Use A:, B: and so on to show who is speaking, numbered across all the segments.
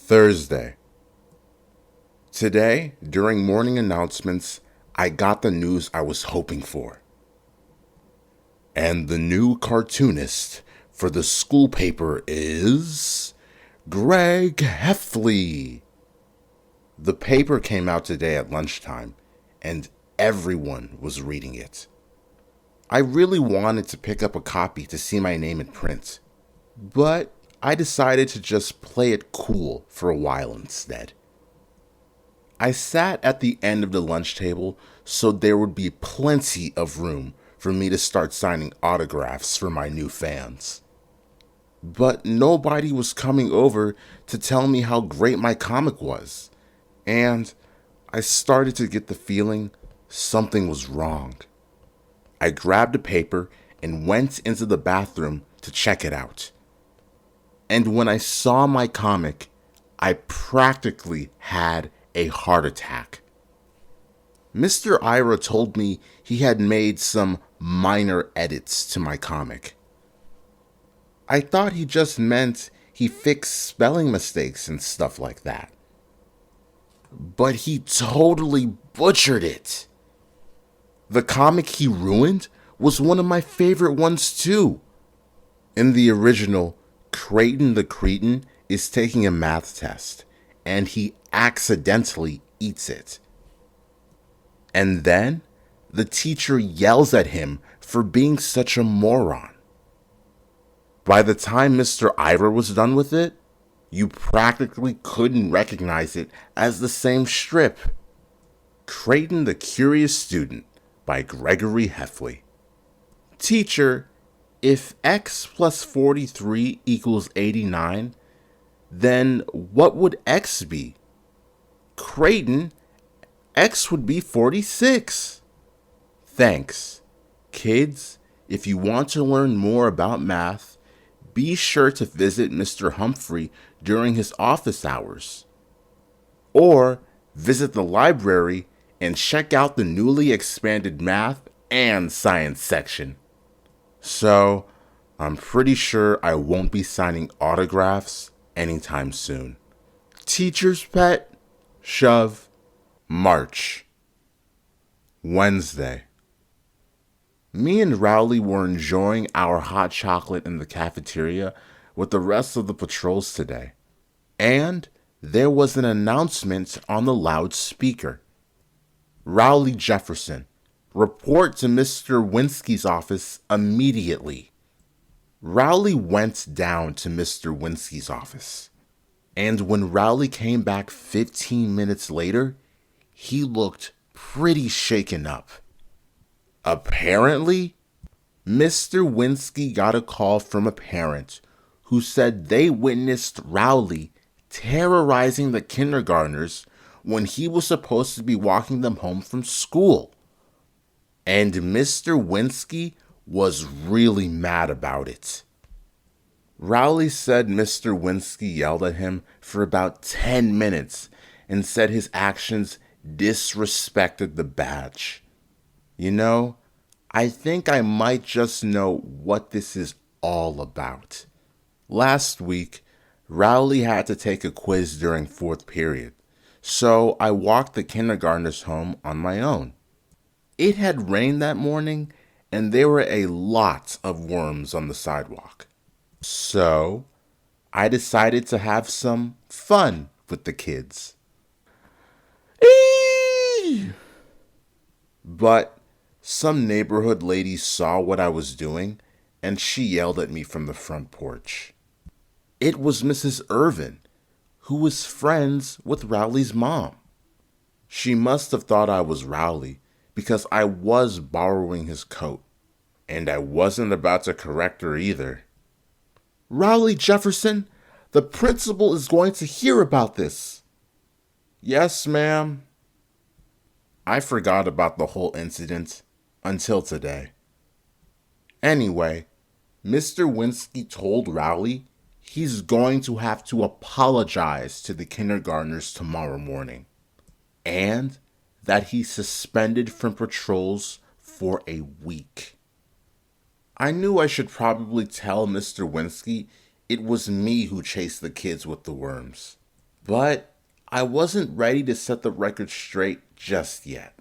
A: Thursday. Today, during morning announcements, I got the news I was hoping for. And the new cartoonist for the school paper is Greg Heffley. The paper came out today at lunchtime, and everyone was reading it. I really wanted to pick up a copy to see my name in print, but I decided to just play it cool for a while instead. I sat at the end of the lunch table so there would be plenty of room for me to start signing autographs for my new fans. But nobody was coming over to tell me how great my comic was, and I started to get the feeling something was wrong. I grabbed a paper and went into the bathroom to check it out. And when I saw my comic, I practically had a heart attack. Mr. Ira told me he had made some minor edits to my comic. I thought he just meant he fixed spelling mistakes and stuff like that. But he totally butchered it. The comic he ruined was one of my favorite ones too. In the original, Creighton the Cretin is taking a math test, and he accidentally eats it. And then, the teacher yells at him for being such a moron. By the time Mr. Ira was done with it, you practically couldn't recognize it as the same strip. Creighton the Curious Student by Gregory Heffley. Teacher, if x plus 43 equals 89, then what would x be? Creighton, x would be 46. Thanks. Kids, if you want to learn more about math, be sure to visit Mr. Humphrey during his office hours. Or visit the library and check out the newly expanded math and science section. So, I'm pretty sure I won't be signing autographs anytime soon. Teacher's pet, shove, March. Wednesday. Me and Rowley were enjoying our hot chocolate in the cafeteria with the rest of the patrols today. And there was an announcement on the loudspeaker. Rowley Jefferson, report to Mr. Winsky's office immediately. Rowley went down to Mr. Winsky's office, and when Rowley came back 15 minutes later, he looked pretty shaken up. Apparently, Mr. Winsky got a call from a parent who said they witnessed Rowley terrorizing the kindergartners when he was supposed to be walking them home from school. And Mr. Winsky was really mad about it. Rowley said Mr. Winsky yelled at him for about 10 minutes and said his actions disrespected the badge. You know, I think I might just know what this is all about. Last week, Rowley had to take a quiz during fourth period, so I walked the kindergartners home on my own. It had rained that morning, and there were a lot of worms on the sidewalk. So, I decided to have some fun with the kids. Eee! But some neighborhood lady saw what I was doing, and she yelled at me from the front porch. It was Mrs. Irvin, who was friends with Rowley's mom. She must have thought I was Rowley, because I was borrowing his coat, and I wasn't about to correct her either. Rowley Jefferson, the principal is going to hear about this. Yes, ma'am. I forgot about the whole incident until today. Anyway, Mr. Winsky told Rowley he's going to have to apologize to the kindergartners tomorrow morning, and that he's suspended from patrols for a week. I knew I should probably tell Mr. Winsky it was me who chased the kids with the worms. But I wasn't ready to set the record straight just yet.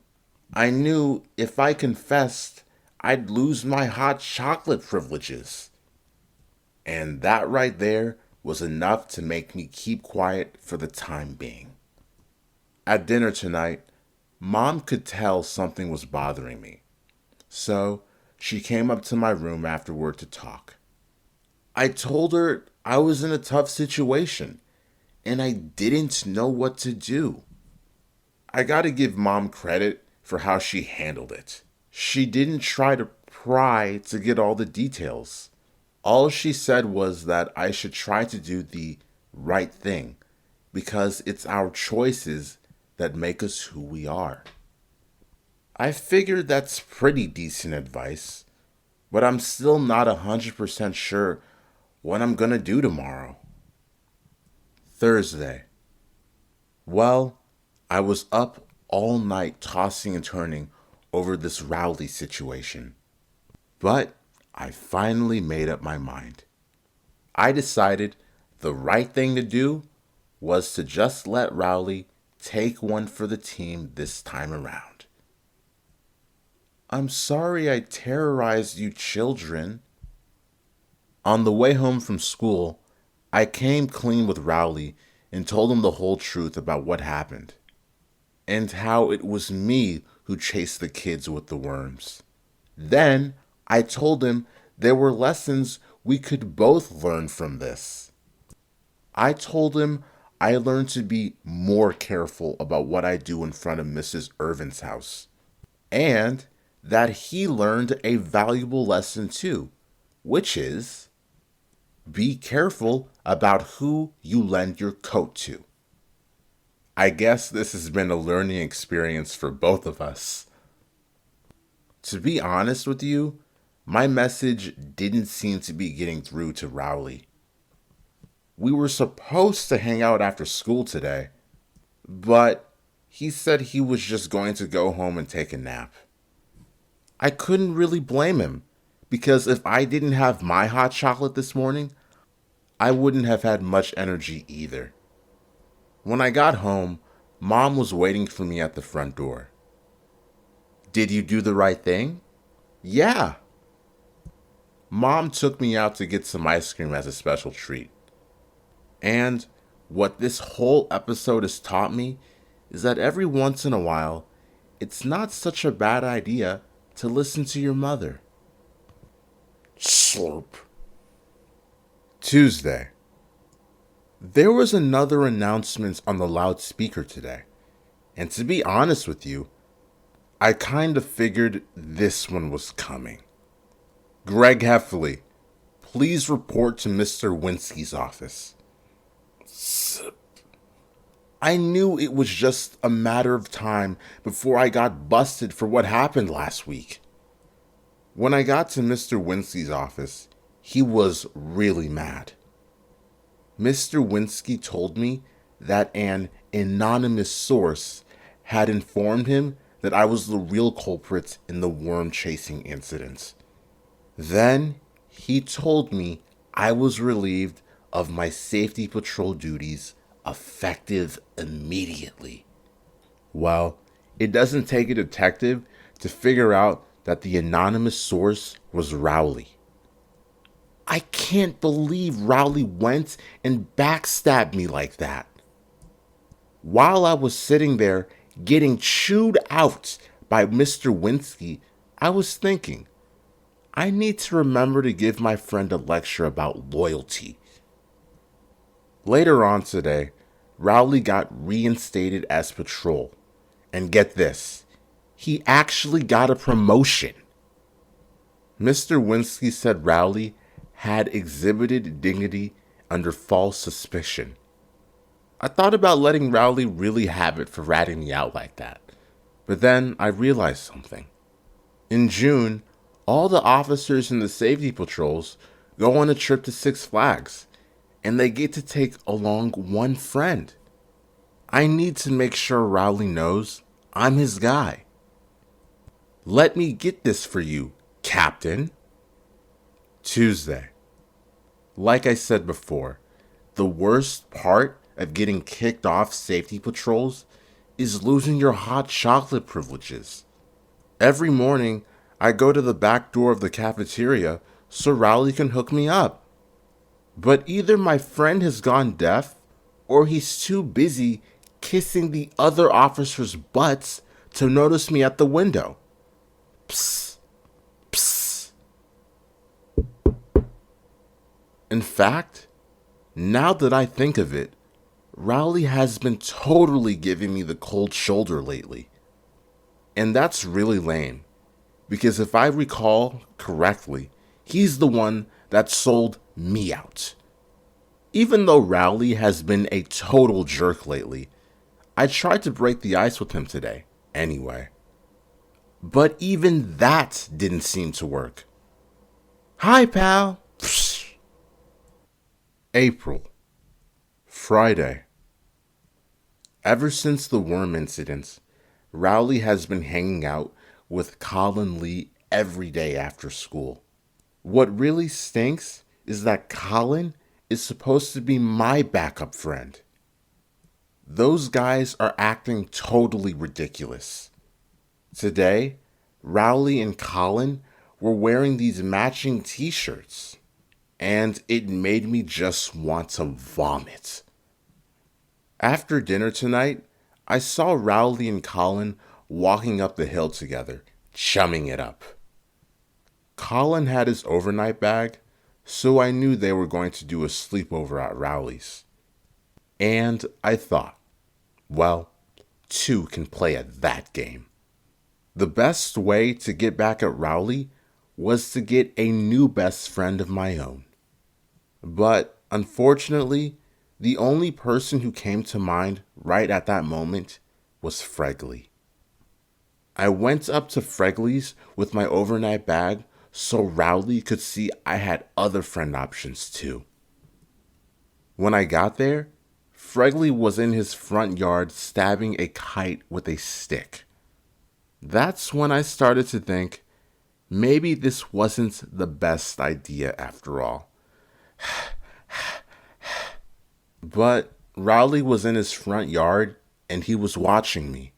A: I knew if I confessed, I'd lose my hot chocolate privileges. And that right there was enough to make me keep quiet for the time being. At dinner tonight, Mom could tell something was bothering me. So she came up to my room afterward to talk. I told her I was in a tough situation and I didn't know what to do. I gotta give Mom credit for how she handled it. She didn't try to pry to get all the details. All she said was that I should try to do the right thing because it's our choices that make us who we are. I figured that's pretty decent advice, but I'm still not 100% sure what I'm gonna do tomorrow. Thursday. Well, I was up all night tossing and turning over this Rowley situation. But I finally made up my mind. I decided the right thing to do was to just let Rowley take one for the team this time around. I'm sorry I terrorized you children. On the way home from school, I came clean with Rowley and told him the whole truth about what happened and how it was me who chased the kids with the worms. Then I told him there were lessons we could both learn from this. I told him I learned to be more careful about what I do in front of Mrs. Irvin's house, and that he learned a valuable lesson too, which is be careful about who you lend your coat to. I guess this has been a learning experience for both of us. To be honest with you, my message didn't seem to be getting through to Rowley. We were supposed to hang out after school today, but he said he was just going to go home and take a nap. I couldn't really blame him, because if I didn't have my hot chocolate this morning, I wouldn't have had much energy either. When I got home, Mom was waiting for me at the front door. Did you do the right thing? Yeah. Mom took me out to get some ice cream as a special treat. And what this whole episode has taught me is that every once in a while, it's not such a bad idea to listen to your mother. Slurp. Tuesday. There was another announcement on the loudspeaker today. And to be honest with you, I kind of figured this one was coming. Greg Heffley, please report to Mr. Winsky's office. I knew it was just a matter of time before I got busted for what happened last week. When I got to Mr. Winsky's office, he was really mad. Mr. Winsky told me that an anonymous source had informed him that I was the real culprit in the worm chasing incident. Then he told me I was relieved of my safety patrol duties effective immediately. Well, it doesn't take a detective to figure out that the anonymous source was Rowley. I can't believe Rowley went and backstabbed me like that. While I was sitting there getting chewed out by Mr. Winsky, I was thinking, I need to remember to give my friend a lecture about loyalty. Later on today, Rowley got reinstated as patrol. And get this, he actually got a promotion. Mr. Winsky said Rowley had exhibited dignity under false suspicion. I thought about letting Rowley really have it for ratting me out like that. But then I realized something. In June, all the officers in the safety patrols go on a trip to Six Flags, and they get to take along one friend. I need to make sure Rowley knows I'm his guy. Let me get this for you, Captain. Tuesday. Like I said before, the worst part of getting kicked off safety patrols is losing your hot chocolate privileges. Every morning, I go to the back door of the cafeteria so Rowley can hook me up. But either my friend has gone deaf or he's too busy kissing the other officers' butts to notice me at the window. Psst, psst. In fact, now that I think of it, Rowley has been totally giving me the cold shoulder lately. And that's really lame, because if I recall correctly, he's the one that sold me out. Even though Rowley has been a total jerk lately, I tried to break the ice with him today, anyway. But even that didn't seem to work. Hi, pal. Psh. April. Friday. Ever since the worm incident, Rowley has been hanging out with Colin Lee every day after school. What really stinks is that Colin is supposed to be my backup friend. Those guys are acting totally ridiculous. Today, Rowley and Colin were wearing these matching t-shirts, and it made me just want to vomit. After dinner tonight, I saw Rowley and Colin walking up the hill together, chumming it up. Colin had his overnight bag, so I knew they were going to do a sleepover at Rowley's. And I thought, well, two can play at that game. The best way to get back at Rowley was to get a new best friend of my own. But unfortunately, the only person who came to mind right at that moment was Fregley. I went up to Fregley's with my overnight bag so Rowley could see I had other friend options too. When I got there, Fregley was in his front yard stabbing a kite with a stick. That's when I started to think, maybe this wasn't the best idea after all. But Rowley was in his front yard and he was watching me,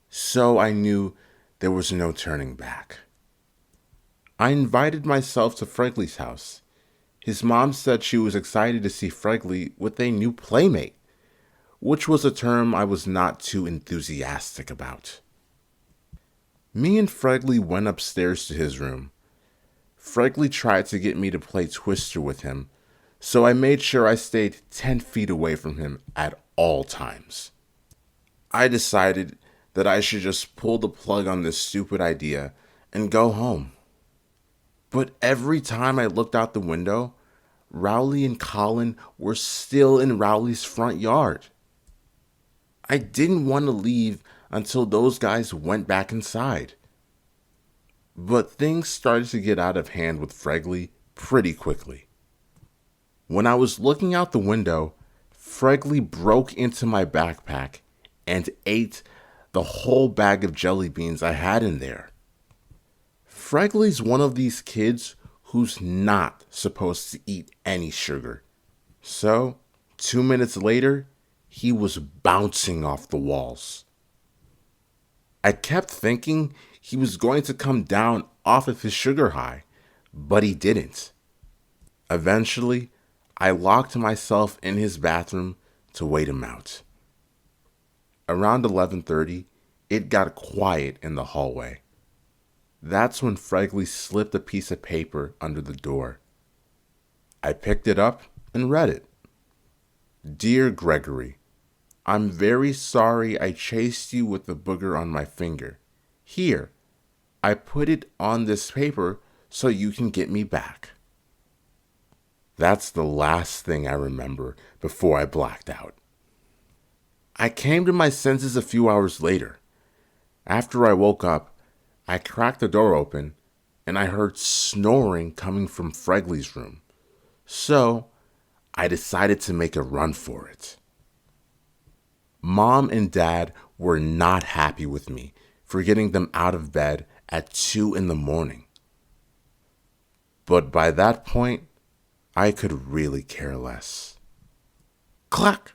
A: so I knew there was no turning back. I invited myself to Fregley's house. His mom said she was excited to see Fregley with a new playmate, which was a term I was not too enthusiastic about. Me and Fregley went upstairs to his room. Fregley tried to get me to play Twister with him, so I made sure I stayed 10 feet away from him at all times. I decided that I should just pull the plug on this stupid idea and go home. But every time I looked out the window, Rowley and Colin were still in Rowley's front yard. I didn't want to leave until those guys went back inside. But things started to get out of hand with Fregley pretty quickly. When I was looking out the window, Fregley broke into my backpack and ate the whole bag of jelly beans I had in there. Fregley's one of these kids who's not supposed to eat any sugar. So, 2 minutes later, he was bouncing off the walls. I kept thinking he was going to come down off of his sugar high, but he didn't. Eventually, I locked myself in his bathroom to wait him out. Around 11:30, it got quiet in the hallway. That's when Fregley slipped a piece of paper under the door. I picked it up and read it. Dear Gregory, I'm very sorry I chased you with the booger on my finger. Here, I put it on this paper so you can get me back. That's the last thing I remember before I blacked out. I came to my senses a few hours later. After I woke up, I cracked the door open and I heard snoring coming from Fregley's room. So, I decided to make a run for it. Mom and Dad were not happy with me for getting them out of bed at 2 a.m. But by that point, I could really care less. Clack!